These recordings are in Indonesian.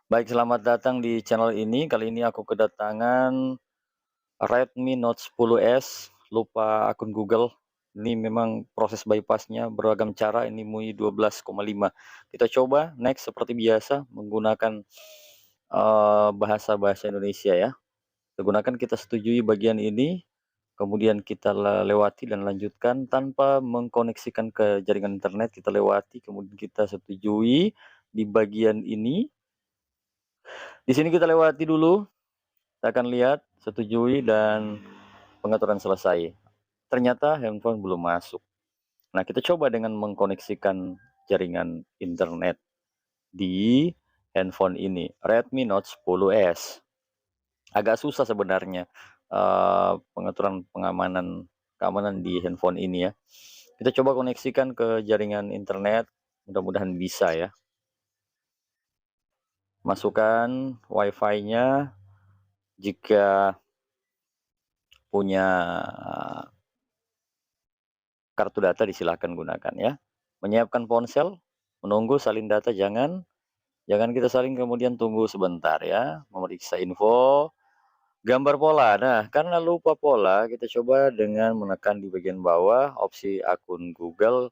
Baik, selamat datang di channel ini. Kali ini aku kedatangan Redmi Note 10S, lupa akun Google. Ini memang proses bypassnya beragam cara, ini MUI 12,5. Kita coba next seperti biasa menggunakan bahasa-bahasa Indonesia ya. Kita setujui bagian ini, kemudian kita lewati dan lanjutkan tanpa mengkoneksikan ke jaringan internet, kita lewati, kemudian kita setujui di bagian ini. Di sini kita lewati dulu. Kita akan lihat, setujui, dan pengaturan selesai. Ternyata handphone belum masuk. Nah, kita coba dengan mengkoneksikan jaringan internet di handphone ini, Redmi Note 10S. Agak susah sebenarnya pengaturan keamanan di handphone ini ya. Kita coba koneksikan ke jaringan internet, mudah-mudahan bisa ya. Masukkan WiFi-nya, jika punya kartu data disilahkan gunakan ya. Menyiapkan ponsel, menunggu salin data jangan kita salin kemudian tunggu sebentar ya, memeriksa info, gambar pola. Nah, karena lupa pola, kita coba dengan menekan di bagian bawah opsi akun Google.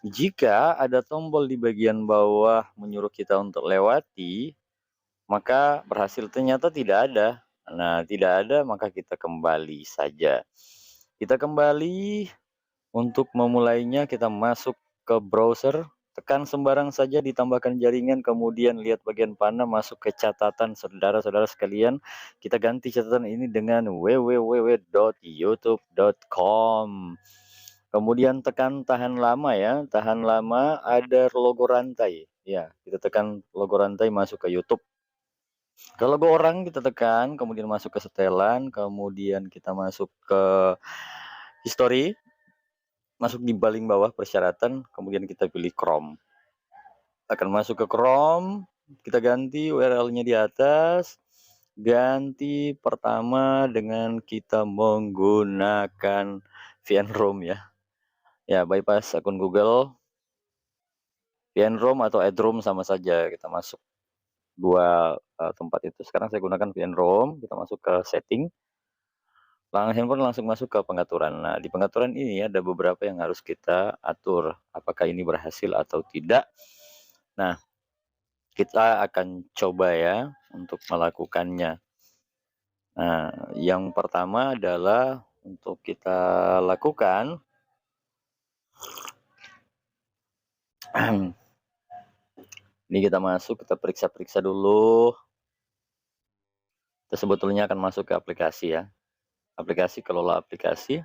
Jika ada tombol di bagian bawah menyuruh kita untuk lewati, maka berhasil. Ternyata tidak ada. Nah, tidak ada maka kita kembali saja. Kita kembali. Untuk memulainya kita masuk ke browser, tekan sembarang saja ditambahkan jaringan, kemudian lihat bagian panah masuk ke catatan saudara-saudara sekalian. Kita ganti catatan ini dengan www.youtube.com. Kemudian tekan tahan lama ya, tahan lama ada logo rantai. Ya, kita tekan logo rantai masuk ke YouTube. Ke logo orang kita tekan, kemudian masuk ke setelan, kemudian kita masuk ke history. Masuk di paling bawah persyaratan, kemudian kita pilih Chrome. Akan masuk ke Chrome, kita ganti URL-nya di atas. Ganti pertama dengan kita menggunakan VN-ROM ya. Ya, bypass akun Google. VN-ROM atau Edrom sama saja, kita masuk dua tempat itu. Sekarang saya gunakan VN-ROM, kita masuk ke setting. Handphone langsung masuk ke pengaturan. Nah, di pengaturan ini ada beberapa yang harus kita atur, apakah ini berhasil atau tidak. Nah, kita akan coba ya untuk melakukannya. Nah, yang pertama adalah untuk kita lakukan, ini kita masuk, kita periksa-periksa dulu. Kita sebetulnya akan masuk ke aplikasi ya. Aplikasi, kelola aplikasi.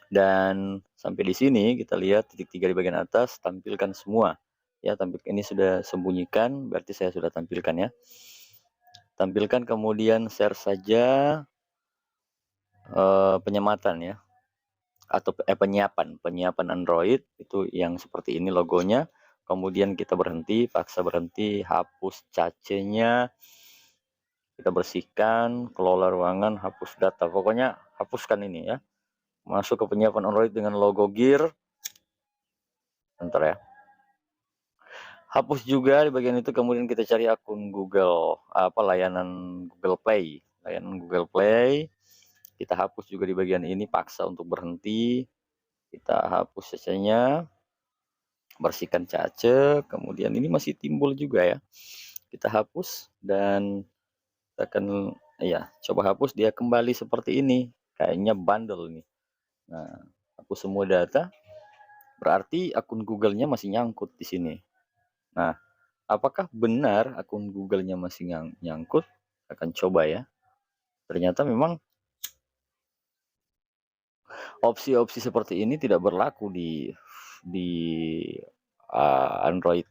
Dan sampai di sini kita lihat titik 3 di bagian atas, tampilkan semua. Ya, ini sudah sembunyikan, berarti saya sudah tampilkan ya. Tampilkan kemudian share saja penyematan ya, atau penyiapan Android itu yang seperti ini logonya. Kemudian kita berhenti, paksa berhenti, hapus cacenya, kita bersihkan, kelola ruangan, hapus data. Pokoknya hapuskan ini ya. Masuk ke penyiapan Android dengan logo Gear. Bentar ya. Hapus juga di bagian itu, kemudian kita cari akun Google, layanan Google Play. Layanan Google Play, kita hapus juga di bagian ini, paksa untuk berhenti. Kita hapus cacanya, bersihkan cace, kemudian ini masih timbul juga ya. Kita hapus dan tekan ya, coba hapus, dia kembali seperti ini. Kayaknya bandel nih. Nah, hapus semua data, berarti akun Google-nya masih nyangkut di sini. Nah, apakah benar akun Google-nya masih nyangkut? Akan coba ya. Ternyata memang opsi-opsi seperti ini tidak berlaku di Android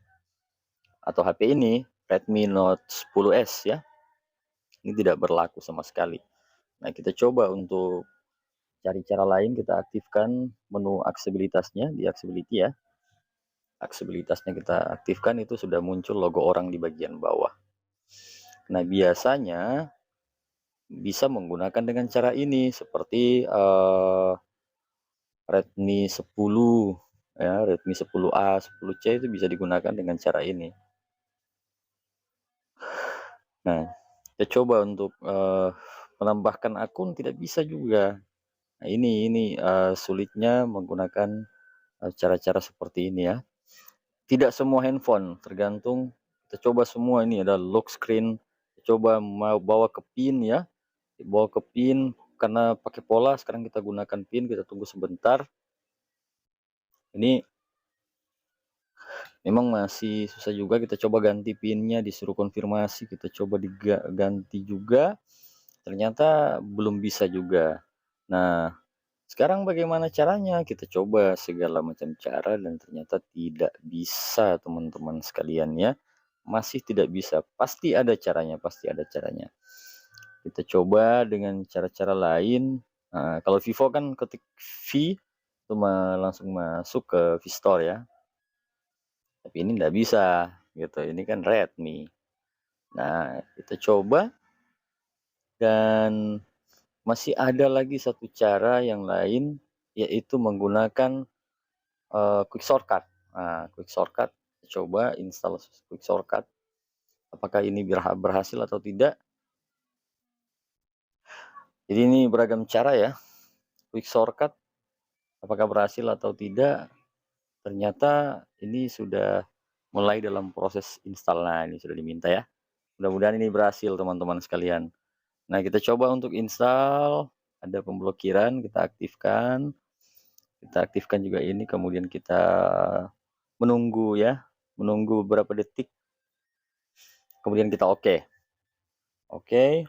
atau HP ini, Redmi Note 10S ya. Ini tidak berlaku sama sekali. Nah, kita coba untuk cari cara lain, kita aktifkan menu aksesibilitasnya di accessibility ya. Aksesibilitasnya kita aktifkan, itu sudah muncul logo orang di bagian bawah. Nah, biasanya bisa menggunakan dengan cara ini, seperti Redmi 10 ya, Redmi 10A, 10C itu bisa digunakan dengan cara ini. Nah, kita coba untuk menambahkan akun tidak bisa juga. Nah, ini sulitnya menggunakan cara-cara seperti ini ya. Tidak semua handphone, tergantung kita coba semua ini ada lock screen, coba mau bawa ke PIN ya, bawa ke PIN karena pakai pola sekarang kita gunakan PIN, kita tunggu sebentar. Ini memang masih susah juga, kita coba ganti PIN-nya, disuruh konfirmasi, kita coba diganti juga, ternyata belum bisa juga. Nah, sekarang bagaimana caranya? Kita coba segala macam cara dan ternyata tidak bisa teman-teman sekalian ya. Masih tidak bisa. Pasti ada caranya, pasti ada caranya. Kita coba dengan cara-cara lain. Nah, kalau Vivo kan ketik V itu langsung masuk ke Vstore ya. Tapi ini tidak bisa gitu. Ini kan Redmi. Nah, kita coba dan masih ada lagi satu cara yang lain yaitu menggunakan quick shortcut. Nah, quick shortcut coba install quick shortcut. Apakah ini berhasil atau tidak? Jadi ini beragam cara ya. Quick shortcut apakah berhasil atau tidak? Ternyata ini sudah mulai dalam proses install. Nah, ini sudah diminta ya. Mudah-mudahan ini berhasil teman-teman sekalian. Nah, kita coba untuk install, ada pemblokiran, kita aktifkan. Kita aktifkan juga ini, kemudian kita menunggu ya, menunggu beberapa detik, kemudian kita oke. Oke,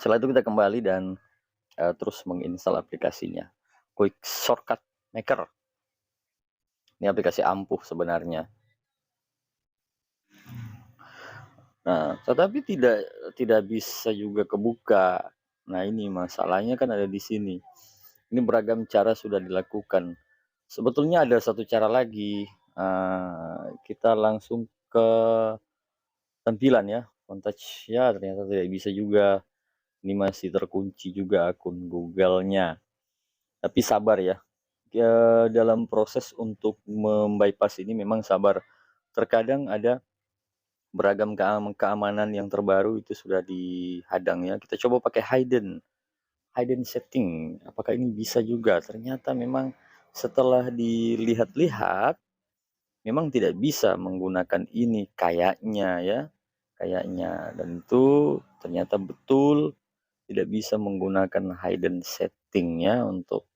setelah itu kita kembali dan terus menginstal aplikasinya. Quick Shortcut Maker. Ini aplikasi ampuh sebenarnya. Nah, tetapi tidak bisa juga kebuka. Nah, ini masalahnya kan ada di sini. Ini beragam cara sudah dilakukan. Sebetulnya ada satu cara lagi. Kita langsung ke tampilan ya, Touch ya, ternyata tidak bisa juga. Ini masih terkunci juga akun Google-nya. Tapi sabar ya. Dalam proses untuk membypass ini memang sabar. Terkadang ada beragam keamanan yang terbaru itu sudah dihadang ya. Kita coba pakai hidden setting. Apakah ini bisa juga? Ternyata memang setelah dilihat-lihat memang tidak bisa menggunakan ini kayaknya ya. Kayaknya, dan itu ternyata betul tidak bisa menggunakan hidden setting ya untuk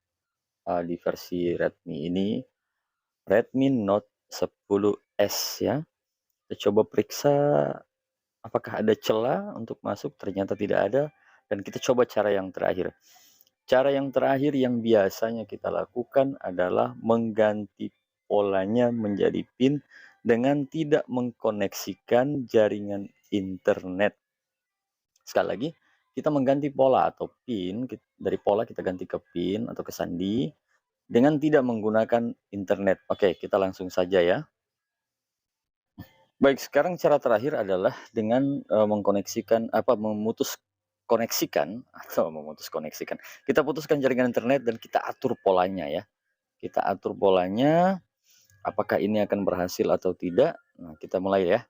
di versi Redmi ini, Redmi Note 10S ya. Kita coba periksa apakah ada celah untuk masuk, ternyata tidak ada. Dan kita coba cara yang terakhir. Cara yang terakhir yang biasanya kita lakukan adalah mengganti polanya menjadi PIN dengan tidak mengkoneksikan jaringan internet. Sekali lagi, kita mengganti pola atau PIN, dari pola kita ganti ke PIN atau ke sandi dengan tidak menggunakan internet. Oke, kita langsung saja ya. Baik, sekarang cara terakhir adalah dengan memutus koneksikan atau memutus koneksikan. Kita putuskan jaringan internet dan kita atur polanya ya. Kita atur polanya, apakah ini akan berhasil atau tidak. Nah, kita mulai ya.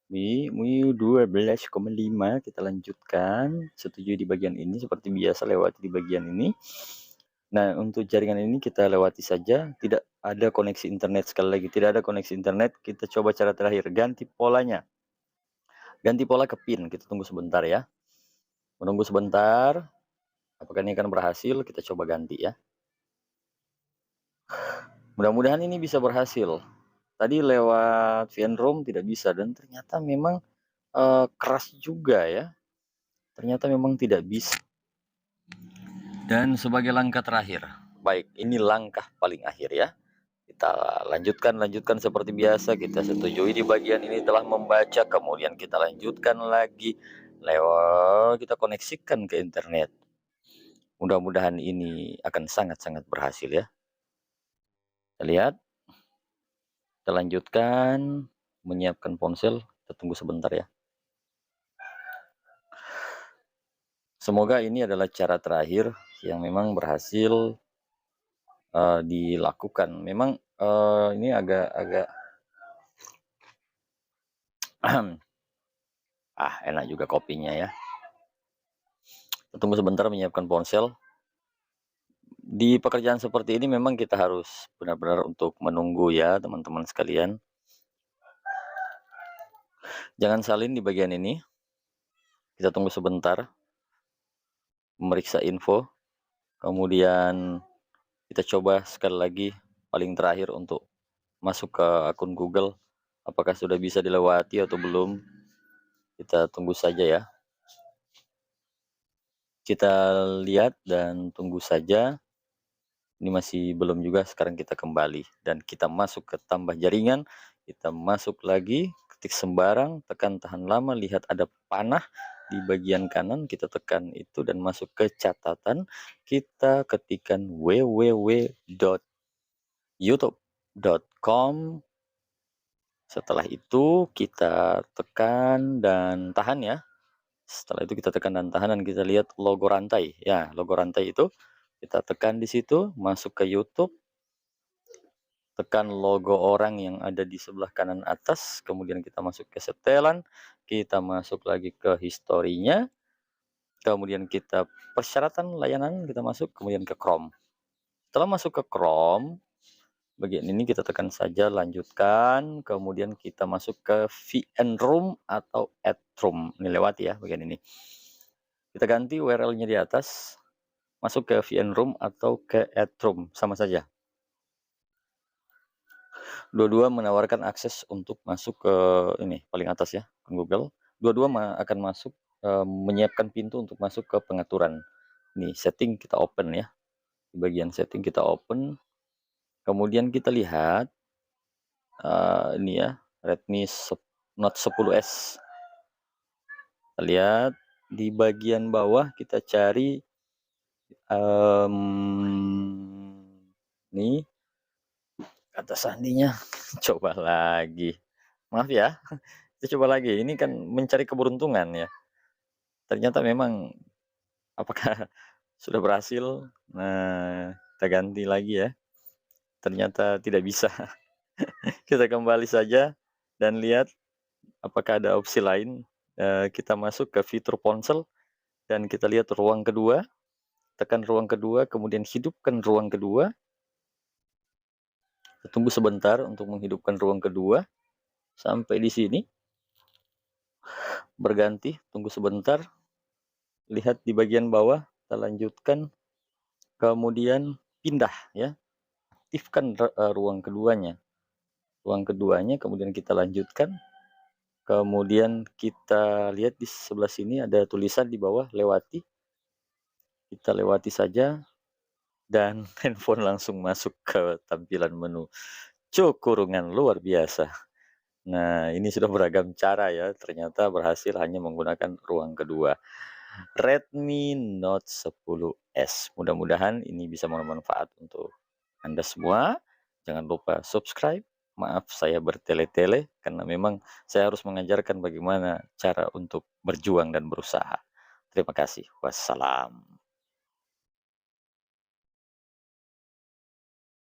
MIUI 12,5 kita lanjutkan, setuju di bagian ini seperti biasa lewati di bagian ini. Nah, untuk jaringan ini kita lewati saja, tidak ada koneksi internet, sekali lagi tidak ada koneksi internet. Kita coba cara terakhir, ganti polanya. Ganti pola ke PIN, kita tunggu sebentar ya. Menunggu sebentar, apakah ini akan berhasil? Kita coba ganti ya. Mudah-mudahan ini bisa berhasil. Tadi lewat VN-ROM tidak bisa dan ternyata memang keras juga ya. Ternyata memang tidak bisa. Dan sebagai langkah terakhir, baik ini langkah paling akhir ya. Kita lanjutkan seperti biasa, kita setujui di bagian ini telah membaca, kemudian kita lanjutkan lagi lewat kita koneksikan ke internet. Mudah-mudahan ini akan sangat-sangat berhasil ya. Kita lihat, kita lanjutkan menyiapkan ponsel, kita tunggu sebentar ya. Semoga ini adalah cara terakhir yang memang berhasil dilakukan. Memang ini agak Enak juga kopinya ya. Tunggu sebentar menyiapkan ponsel. Di pekerjaan seperti ini memang kita harus benar-benar untuk menunggu ya teman-teman sekalian. Jangan salin di bagian ini. Kita tunggu sebentar, memeriksa info. Kemudian kita coba sekali lagi paling terakhir untuk masuk ke akun Google. Apakah sudah bisa dilewati atau belum? Kita tunggu saja ya. Kita lihat dan tunggu saja. Ini masih belum juga, sekarang kita kembali dan kita masuk ke tambah jaringan, kita masuk lagi, ketik sembarang, tekan tahan lama, lihat ada panah di bagian kanan, kita tekan itu dan masuk ke catatan, kita ketikkan www.youtube.com. Setelah itu kita tekan dan tahan ya. Setelah itu kita tekan dan tahan dan kita lihat logo rantai. Ya, logo rantai itu kita tekan di situ, masuk ke YouTube, tekan logo orang yang ada di sebelah kanan atas, kemudian kita masuk ke setelan, kita masuk lagi ke historinya, kemudian kita persyaratan layanan, kita masuk, kemudian ke Chrome. Setelah masuk ke Chrome, bagian ini kita tekan saja lanjutkan, kemudian kita masuk ke VN Room atau Add Room. Ini lewat ya bagian ini. Kita ganti URL-nya di atas, masuk ke VN Room atau ke Add Room, sama saja. Dua-dua menawarkan akses untuk masuk ke ini paling atas ya, ke Google. Dua-dua akan masuk, menyiapkan pintu untuk masuk ke pengaturan. Nih setting kita open ya. Di bagian setting kita open. Kemudian kita lihat ini ya, Redmi Note 10S. Kita lihat di bagian bawah kita cari nih kata sandinya. Coba lagi. Maaf ya. Kita coba lagi, ini kan mencari keberuntungan ya. Ternyata memang apakah sudah berhasil? Nah, kita ganti lagi ya. Ternyata tidak bisa. Kita kembali saja dan lihat apakah ada opsi lain. Kita masuk ke fitur ponsel dan kita lihat ruang kedua. Tekan ruang kedua, kemudian hidupkan ruang kedua. Tunggu sebentar untuk menghidupkan ruang kedua. Sampai di sini. Berganti, tunggu sebentar. Lihat di bagian bawah, kita lanjutkan. Kemudian pindah ya. Aktifkan ruang keduanya. Ruang keduanya kemudian kita lanjutkan. Kemudian kita lihat di sebelah sini ada tulisan di bawah lewati. Kita lewati saja dan handphone langsung masuk ke tampilan menu. Kurungan luar biasa. Nah, ini sudah beragam cara ya. Ternyata berhasil hanya menggunakan ruang kedua. Redmi Note 10S. Mudah-mudahan ini bisa bermanfaat untuk Anda semua. Jangan lupa subscribe. Maaf saya bertele-tele karena memang saya harus mengajarkan bagaimana cara untuk berjuang dan berusaha. Terima kasih. Wassalam.